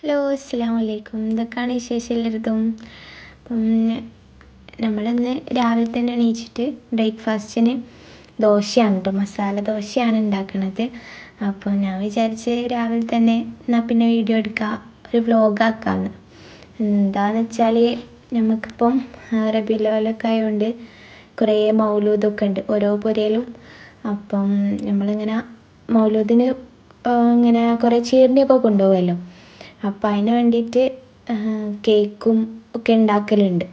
Hello, അസ്സലാമു അലൈക്കും. എന്തൊക്കെയാണ് വിശേഷം എല്ലായിടത്തും? അപ്പം നമ്മളിന്ന് രാവിലെ തന്നെ എണീച്ചിട്ട് ബ്രേക്ക്ഫാസ്റ്റിന് ദോശയാണ് കേട്ടോ, മസാല ദോശയാണ് ഉണ്ടാക്കുന്നത്. അപ്പോൾ ഞാൻ വിചാരിച്ച് രാവിലെ തന്നെ എന്നാൽ പിന്നെ വീഡിയോ എടുക്കുക, ഒരു വ്ലോഗാക്കാമെന്ന്. എന്താണെന്ന് വെച്ചാൽ നമുക്കിപ്പം റബീഉൽ അവ്വലൊക്കെ ആയതുകൊണ്ട് കുറേ മൗലൂദൊക്കെ ഉണ്ട് ഓരോ പുരയിലും. അപ്പം നമ്മളിങ്ങനെ മൗലൂദിന് ഇങ്ങനെ കുറേ ചീർണിയൊക്കെ കൊണ്ടുപോകുമല്ലോ. അപ്പം അതിന് വേണ്ടിയിട്ട് കേക്കും ഒക്കെ ഉണ്ടാക്കലുണ്ട്.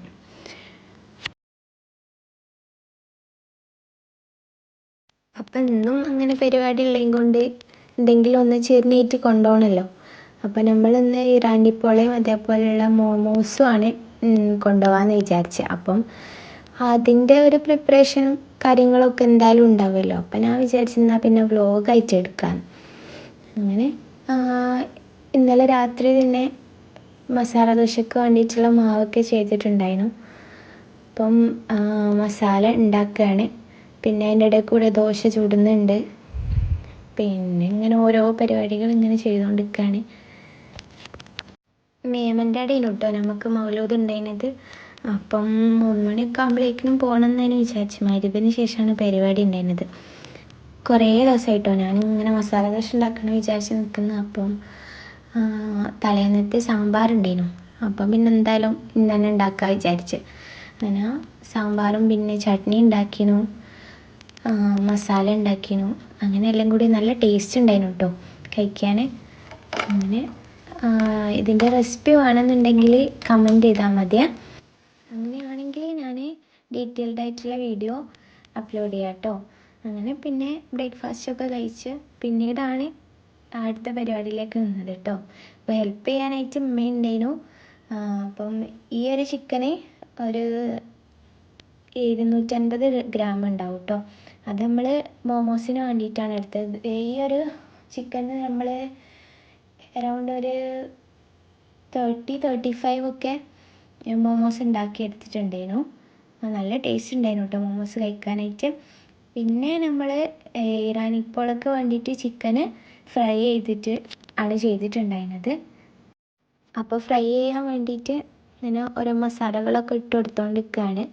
അപ്പം ഇന്നും അങ്ങനെ പരിപാടി ഉള്ളതും കൊണ്ട് എന്തെങ്കിലും ഒന്ന് ചെറുതായിട്ട് കൊണ്ടുപോകണമല്ലോ. അപ്പം നമ്മളിന്ന് ഇറാനിപ്പോളയും അതേപോലെയുള്ള മോമോസുമാണ് കൊണ്ടുപോകാമെന്ന് വിചാരിച്ചത്. അപ്പം അതിൻ്റെ ഒരു പ്രിപ്പറേഷനും കാര്യങ്ങളൊക്കെ എന്തായാലും ഉണ്ടാവുമല്ലോ. അപ്പം ഞാൻ വിചാരിച്ചെന്നാൽ പിന്നെ വ്ലോഗായിട്ട് എടുക്കാം. അങ്ങനെ ഇന്നലെ രാത്രി തന്നെ മസാല ദോശയ്ക്ക് വേണ്ടിയിട്ടുള്ള മാവൊക്കെ ചെയ്തിട്ടുണ്ടായിരുന്നു. അപ്പം മസാല ഉണ്ടാക്കുകയാണ്. പിന്നെ അതിൻ്റെ ഇടയിൽ കൂടെ ദോശ ചുടുന്നുണ്ട്. പിന്നെ ഇങ്ങനെ ഓരോ പരിപാടികൾ ഇങ്ങനെ ചെയ്തുകൊണ്ടിരിക്കുകയാണ്. മേമൻ്റെ അടിയിൽ കേട്ടോ നമുക്ക് മൗലൂദ് ഉണ്ടായിരുന്നത്. അപ്പം 3 മണിയൊക്കെ ആകുമ്പോഴേക്കും പോകണം എന്നതിന് വിചാരിച്ചു. മഗ്‌രിബിന് ശേഷമാണ് പരിപാടി ഉണ്ടായിരുന്നത്. കുറേ ദിവസമായിട്ടോ ഞാനിങ്ങനെ മസാല ദോശ ഉണ്ടാക്കണം വിചാരിച്ച് നിൽക്കുന്നത്. അപ്പം തലേന്നത്തെ സാമ്പാറുണ്ടായിരുന്നു. അപ്പം പിന്നെ എന്തായാലും ഇന്ന് തന്നെ ഉണ്ടാക്കാൻ വിചാരിച്ച് അങ്ങനെ സാമ്പാറും പിന്നെ ചട്നി ഉണ്ടാക്കിയിരുന്നു, മസാല ഉണ്ടാക്കിയിരുന്നു. അങ്ങനെ എല്ലാം കൂടി നല്ല ടേസ്റ്റ് ഉണ്ടായിരുന്നു കേട്ടോ കഴിക്കാൻ. അങ്ങനെ ഇതിൻ്റെ റെസിപ്പി വേണമെന്നുണ്ടെങ്കിൽ കമൻറ്റ് ചെയ്താൽ മതിയേ. അങ്ങനെയാണെങ്കിൽ ഞാൻ ഡീറ്റെയിൽഡ് ആയിട്ടുള്ള വീഡിയോ അപ്ലോഡ് ചെയ്യാം കേട്ടോ. അങ്ങനെ പിന്നെ ബ്രേക്ക്ഫാസ്റ്റൊക്കെ കഴിച്ച് പിന്നീടാണ് അടുത്ത പരിപാടിയിലേക്ക് നിന്നത് കേട്ടോ. അപ്പോൾ ഹെൽപ്പ് ചെയ്യാനായിട്ട് ഉമ്മയുണ്ടായിരുന്നു. അപ്പം ഈ ഒരു ചിക്കന് ഒരു 250 ഗ്രാം ഉണ്ടാവും കേട്ടോ. അത് നമ്മൾ മോമോസിന് വേണ്ടിയിട്ടാണ് എടുത്തത്. ഈ ഒരു ചിക്കന് നമ്മൾ അറൗണ്ട് ഒരു 35 ഒക്കെ മോമോസ് ഉണ്ടാക്കി എടുത്തിട്ടുണ്ടായിരുന്നു. നല്ല ടേസ്റ്റ് ഉണ്ടായിരുന്നു കേട്ടോ മോമോസ് കഴിക്കാനായിട്ട്. പിന്നെ നമ്മൾ ഇറാനിപ്പോളക്ക് വേണ്ടിയിട്ട് ചിക്കന് ഫ്രൈ ചെയ്തിട്ട് ആണ് ചെയ്തിട്ടുണ്ടായിരുന്നത്. അപ്പോൾ ഫ്രൈ ചെയ്യാൻ വേണ്ടിയിട്ട് ഇങ്ങനെ ഓരോ മസാലകളൊക്കെ ഇട്ട് കൊടുത്തുകൊണ്ടിരിക്കുകയാണ്.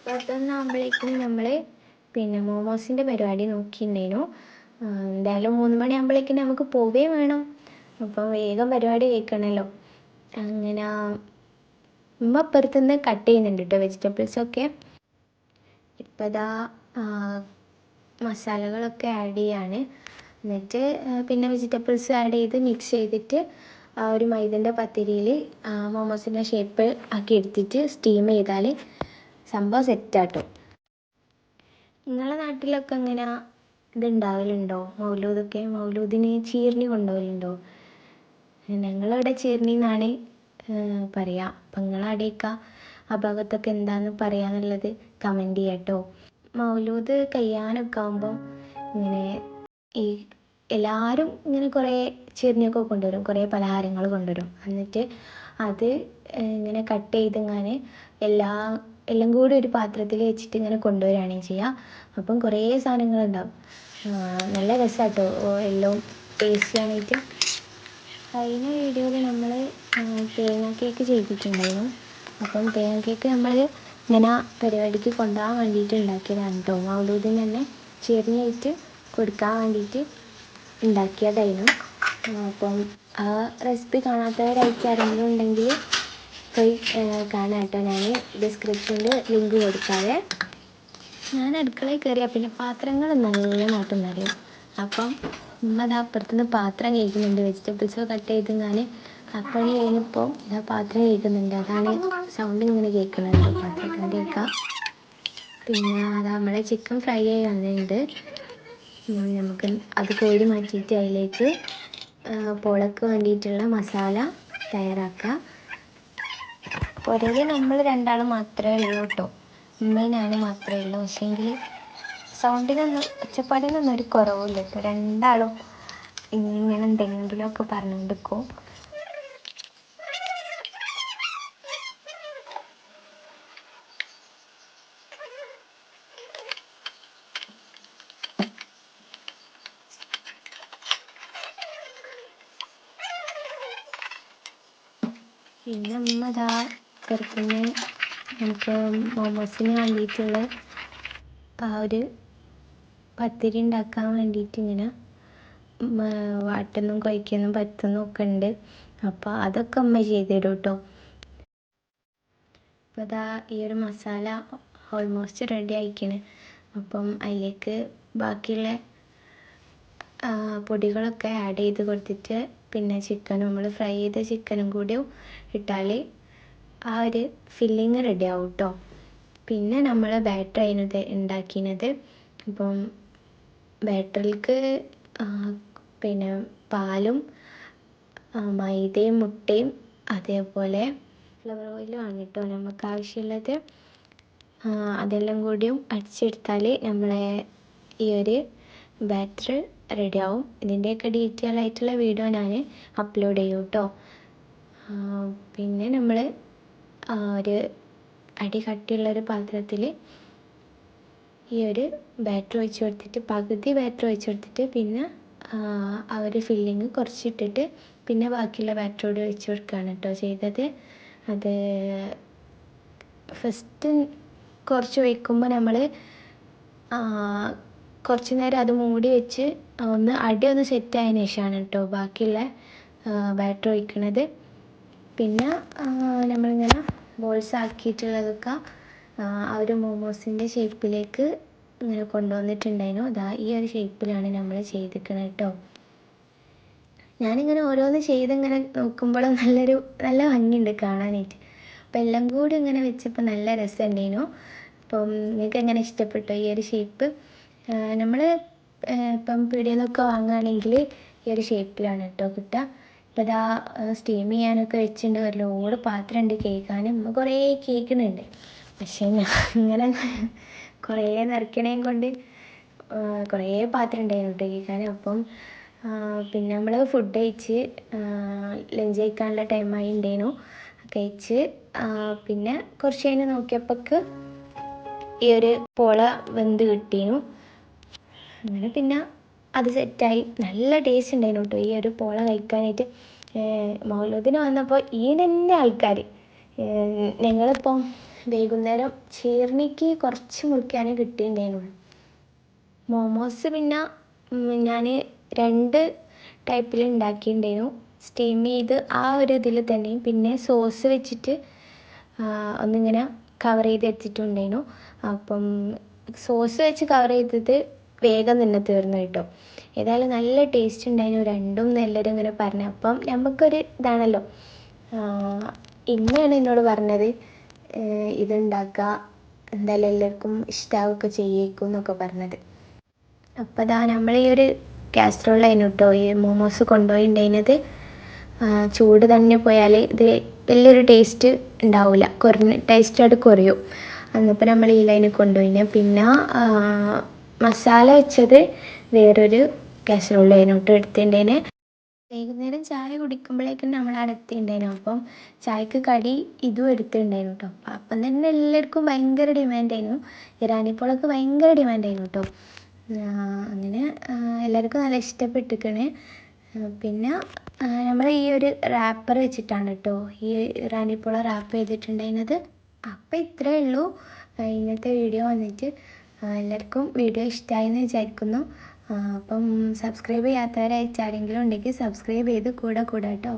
പത്തൊന്നാകുമ്പോഴേക്കും നമ്മൾ പിന്നെ മോമോസിൻ്റെ പരിപാടി നോക്കിയിട്ടുണ്ടായിരുന്നു. എന്തായാലും 3 മണിയാകുമ്പോഴേക്കും നമുക്ക് പോവുകയും വേണം. അപ്പം വേഗം പരിപാടി കഴിക്കണമല്ലോ. അങ്ങനെ ഉമ്മ അപ്പുറത്തുനിന്ന് കട്ട് ചെയ്യുന്നുണ്ട് കേട്ടോ വെജിറ്റബിൾസൊക്കെ. ഇപ്പം ഇതാ മസാലകളൊക്കെ ആഡ് ചെയ്യാണ്. എന്നിട്ട് പിന്നെ വെജിറ്റബിൾസ് ആഡ് ചെയ്ത് മിക്സ് ചെയ്തിട്ട് ഒരു മൈദൻ്റെ പത്തിരിയിൽ മോമോസിൻ്റെ ഷേപ്പ് ആക്കി എടുത്തിട്ട് സ്റ്റീം ചെയ്താൽ സംഭവം സെറ്റാട്ടോ. നിങ്ങളുടെ നാട്ടിലൊക്കെ എങ്ങനെ ഇതുണ്ടാവലുണ്ടോ? മൗലൂദിന് ചീർണി കൊണ്ടുപോകലുണ്ടോ? ഞങ്ങളിവിടെ ചീർണി എന്നാണ് പറയുക. അപ്പം നിങ്ങളവിടെയൊക്കെ ആ ഭാഗത്തൊക്കെ എന്താണെന്ന് പറയാന്നുള്ളത് കമൻറ്റ് ചെയ്യാം കേട്ടോ. മൗലൂദ് കഴിയാനൊക്കെ ആകുമ്പം ഇങ്ങനെ ഈ എല്ലാവരും ഇങ്ങനെ കുറേ ചീർണിയൊക്കെ കൊണ്ടുവരും, കുറേ പലഹാരങ്ങൾ കൊണ്ടുവരും. എന്നിട്ട് അത് ഇങ്ങനെ കട്ട് ചെയ്തിങ്ങനെ എല്ലാം കൂടി ഒരു പാത്രത്തിൽ വെച്ചിട്ട് ഇങ്ങനെ കൊണ്ടുവരികയാണ് ചെയ്യുക. അപ്പം കുറേ സാധനങ്ങളുണ്ടാവും. നല്ല രസമാട്ടോ എല്ലാം ടേസ്റ്റ് ചെയ്യാനായിട്ട്. കഴിഞ്ഞ വീഡിയോയിൽ നമ്മൾ തേങ്ങ കേക്ക് ചെയ്തിട്ടുണ്ടായിരുന്നു. അപ്പം തേങ്ങ കേക്ക് നമ്മൾ ഇങ്ങനെ പരിപാടിക്ക് കൊണ്ടുപോകാൻ വേണ്ടിയിട്ട് ഉണ്ടാക്കിയതാണ് കേട്ടോ. മൗലൂദിന് തന്നെ ചെറിയായിട്ട് കൊടുക്കാൻ വേണ്ടിയിട്ട് ഉണ്ടാക്കിയതായിരുന്നു. അപ്പം ആ റെസിപ്പി കാണാത്തവരായിട്ട് ആരെങ്കിലും ഉണ്ടെങ്കിൽ പോയി കാണാം കേട്ടോ. ഞാൻ ഡിസ്ക്രിപ്ഷനിൽ ലിങ്ക് കൊടുക്കാതെ. ഞാൻ അടുക്കളയിൽ കയറിയാൽ പിന്നെ പാത്രങ്ങൾ നല്ലതായിട്ട് നിറയും. അപ്പം ഉമ്മ അത് അപ്പുറത്തുനിന്ന് പാത്രം കഴിക്കുന്നുണ്ട്. വെജിറ്റബിൾസ് കട്ട് ചെയ്ത് ഞാൻ അപ്പം കഴിഞ്ഞപ്പോൾ ഇതാ പാത്രം കഴിക്കുന്നുണ്ട്. അതാണ് സൗണ്ട് ഇങ്ങനെ കേൾക്കുന്നത് കേട്ടോ. പാത്രം കേൾക്കാം. പിന്നെ അത് നമ്മളെ ചിക്കൻ ഫ്രൈ ആയി വന്നിട്ടുണ്ട്. നമുക്ക് അത് കോരി മാറ്റിയിട്ട് അതിലേക്ക് പോളക്ക് വേണ്ടിയിട്ടുള്ള മസാല തയ്യാറാക്കുക. പൊരയിൽ നമ്മൾ രണ്ടാളും മാത്രമേ ഉള്ളൂ കേട്ടോ, ഉമ്മയും ഞാനും മാത്രമേ ഉള്ളൂ. പക്ഷേങ്കിൽ സൗണ്ടിനൊന്നും ഒച്ചപ്പാടിനൊന്നും ഒരു കുറവില്ല കേട്ടോ. രണ്ടാളും ഇങ്ങനെ എന്തെങ്കിലുമൊക്കെ പറഞ്ഞുകൊണ്ടിരിക്കും. പിന്നെ അമ്മ ഇതാ പുറത്തുനിന്ന് നമുക്ക് മോമോസിന് വേണ്ടിയിട്ടുള്ള ആ ഒരു പത്തിരി ഉണ്ടാക്കാൻ വേണ്ടിയിട്ട് ഇങ്ങനെ വാട്ടുന്നും കുഴയ്ക്കുന്നും പരത്തുന്നും ഒക്കെ ഉണ്ട്. അപ്പോൾ അതൊക്കെ അമ്മ ചെയ്ത് തരും കേട്ടോ. അപ്പോൾ അതാ ഈ ഒരു മസാല ഓൾമോസ്റ്റ് റെഡി ആയിക്കണ്. അപ്പം അതിലേക്ക് ബാക്കിയുള്ള പൊടികളൊക്കെ ആഡ് ചെയ്ത് കൊടുത്തിട്ട് പിന്നെ ചിക്കനും നമ്മൾ ഫ്രൈ ചെയ്ത ചിക്കനും കൂടി ഇട്ടാൽ ആ ഒരു ഫില്ലിങ് റെഡി ആവും കേട്ടോ. പിന്നെ നമ്മൾ ബാറ്റർ അതിനത് ഉണ്ടാക്കിയത്. അപ്പം ബാറ്ററിലേക്ക് പിന്നെ പാലും മൈദയും മുട്ടയും അതേപോലെ ഫ്ലവർ ഓയിലുമാണ് കേട്ടോ നമുക്ക് ആവശ്യമുള്ളത്. അതെല്ലാം കൂടിയും അടിച്ചെടുത്താൽ നമ്മളെ ഈ ഒരു ബാറ്റർ റെഡിയാവും. ഇതിൻ്റെയൊക്കെ ഡീറ്റെയിൽ ആയിട്ടുള്ള വീഡിയോ ഞാൻ അപ്ലോഡ് ചെയ്യും കേട്ടോ. പിന്നെ നമ്മൾ ഒരു അടി കട്ടിയുള്ളൊരു പാത്രത്തിൽ ഈ ഒരു ബാറ്റർ ഒഴിച്ച് കൊടുത്തിട്ട് പകുതി ബാറ്റർ ഒഴിച്ച് കൊടുത്തിട്ട് പിന്നെ ആ ഒരു ഫില്ലിങ് കുറച്ചിട്ടിട്ട് പിന്നെ ബാക്കിയുള്ള ബാറ്റർ കൂടി ഒഴിച്ച് കൊടുക്കുകയാണ് കേട്ടോ ചെയ്തത്. അത് ഫസ്റ്റ് കുറച്ച് ഒഴിക്കുമ്പോൾ നമ്മൾ കുറച്ച് നേരം അത് മൂടി വെച്ച് അടി ഒന്ന് സെറ്റ് ആയതിനു ശേഷമാണ് കേട്ടോ ബാക്കിയുള്ള ബാറ്റർ ഒഴിക്കുന്നത്. പിന്നെ നമ്മളിങ്ങനെ ബോൾസ് ആക്കിയിട്ടുള്ളതൊക്കെ ആ ഒരു മോമോസിൻ്റെ ഷേപ്പിലേക്ക് ഇങ്ങനെ കൊണ്ടുവന്നിട്ടുണ്ടായിരുന്നു. അതാ ഈ ഒരു ഷേപ്പിലാണ് നമ്മൾ ചെയ്തിരിക്കുന്നത് കേട്ടോ. ഞാനിങ്ങനെ ഓരോന്ന് ചെയ്തിങ്ങനെ നോക്കുമ്പോൾ നല്ല ഭംഗിയുണ്ട് കാണാനായിട്ട്. അപ്പോൾ എല്ലാം കൂടി ഇങ്ങനെ വെച്ചപ്പോൾ നല്ല രസമുണ്ടായിരുന്നു. അപ്പം നിങ്ങൾക്ക് എങ്ങനെ ഇഷ്ടപ്പെട്ടോ ഈ ഒരു ഷേപ്പ്? നമ്മൾ ഇപ്പം പീടികയിൽ നിന്നൊക്കെ വാങ്ങുകയാണെങ്കിൽ ഈ ഒരു ഷേപ്പിലാണ് കേട്ടോ കിട്ടുക. അപ്പോൾ ഇതാ സ്റ്റീം ചെയ്യാനൊക്കെ വെച്ചിട്ടുണ്ട്. ഒരു ലോഡ് പാത്രം ഉണ്ട് കേൾക്കാനും. കുറേ കേൾക്കുന്നുണ്ട്. പക്ഷേ ഞാൻ ഇങ്ങനെ കുറേ നിറയ്ക്കണേം കൊണ്ട് കുറേ പാത്രം ഉണ്ടായിരുന്നു കേട്ടോ കേൾക്കാൻ. അപ്പം പിന്നെ നമ്മൾ ഫുഡ് കഴിച്ച് ലഞ്ച് കഴിക്കാനുള്ള ടൈമായി ഉണ്ടായിരുന്നു. കഴിച്ച് പിന്നെ കുറച്ച് കഴിഞ്ഞ് നോക്കിയപ്പോഴേക്ക് ഈ ഒരു പോള വെന്ത് കിട്ടീനു. അങ്ങനെ പിന്നെ അത് സെറ്റായി. നല്ല ടേസ്റ്റ് ഉണ്ടായിരുന്നു കേട്ടോ ഈ ഒരു പോള കഴിക്കാനായിട്ട്. മൗലൂദിന് വന്നപ്പോൾ ഈ തന്നെ ആൾക്കാർ ഞങ്ങളിപ്പം വൈകുന്നേരം ചീർണിക്ക് കുറച്ച് മുറിക്കാനേ കിട്ടിയിട്ടുണ്ടായിരുന്നുള്ളൂ. മോമോസ് പിന്നെ ഞാൻ 2 ടൈപ്പിൽ ഉണ്ടാക്കിയിട്ടുണ്ടായിരുന്നു. സ്റ്റീം ചെയ്ത് ആ ഒരു ഇതിൽ തന്നെയും പിന്നെ സോസ് വെച്ചിട്ട് ഒന്നിങ്ങനെ കവർ ചെയ്ത് വെച്ചിട്ടുണ്ടായിരുന്നു. അപ്പം സോസ് വെച്ച് കവർ ചെയ്തത് വേഗം തന്നെ തീർന്നു കേട്ടോ. ഏതായാലും നല്ല ടേസ്റ്റ് ഉണ്ടായിരുന്നു രണ്ടും എല്ലാവരും ഇങ്ങനെ പറഞ്ഞു. അപ്പം നമുക്കൊരു ഇതാണല്ലോ, ഇമ്മയാണ് എന്നോട് പറഞ്ഞത് ഇതുണ്ടാക്കുക, എന്തായാലും എല്ലാവർക്കും ഇഷ്ടമാവുകയൊക്കെ ചെയ്യേക്കും എന്നൊക്കെ പറഞ്ഞത്. അപ്പോൾ അതാ നമ്മൾ ഈ ഒരു കാസറോളായിരുന്നു കേട്ടോ ഈ മോമോസ് കൊണ്ടുപോയിട്ടുണ്ടായിരുന്നത്. ചൂട് തന്നെ പോയാൽ ഇത് വലിയൊരു ടേസ്റ്റ് ഉണ്ടാവില്ല, ടേസ്റ്റ് ആയിട്ട് കുറയും. അന്നിപ്പോൾ നമ്മൾ ഈ ലൈനിൽ കൊണ്ടുപോയിന്. പിന്നെ മസാല വെച്ചത് വേറൊരു കാസറോളായിരുന്നു കേട്ടോ എടുത്തിട്ടുണ്ടേന്. വൈകുന്നേരം ചായ കുടിക്കുമ്പോഴേക്കും നമ്മൾ അടുത്തുണ്ടായിരുന്നു. അപ്പം ചായക്ക് കടി ഇതും എടുത്തിട്ടുണ്ടായിരുന്നു കേട്ടോ. അപ്പം തന്നെ എല്ലാവർക്കും ഭയങ്കര ഡിമാൻഡായിരുന്നു. ഇറാനിപ്പോളൊക്കെ ഭയങ്കര ഡിമാൻഡായിരുന്നു കേട്ടോ. അങ്ങനെ എല്ലാവർക്കും നല്ല ഇഷ്ടപ്പെട്ടിരിക്കണേ. പിന്നെ നമ്മൾ ഈ ഒരു റാപ്പർ വെച്ചിട്ടാണ് കേട്ടോ ഈ ഇറാനിപ്പോള റാപ്പ് ചെയ്തിട്ടുണ്ടായിരുന്നത്. അപ്പം ഇത്രയേ ഉള്ളൂ ഇന്നത്തെ വീഡിയോ വന്നിട്ട്. എല്ലാവർക്കും വീഡിയോ ഇഷ്ടമായി എന്ന് വിചാരിക്കുന്നു. അപ്പം സബ്സ്ക്രൈബ് ചെയ്യാത്തവരായിട്ട് ആരെങ്കിലും ഉണ്ടെങ്കിൽ സബ്സ്ക്രൈബ് ചെയ്ത് കൂടെ കേട്ടോ.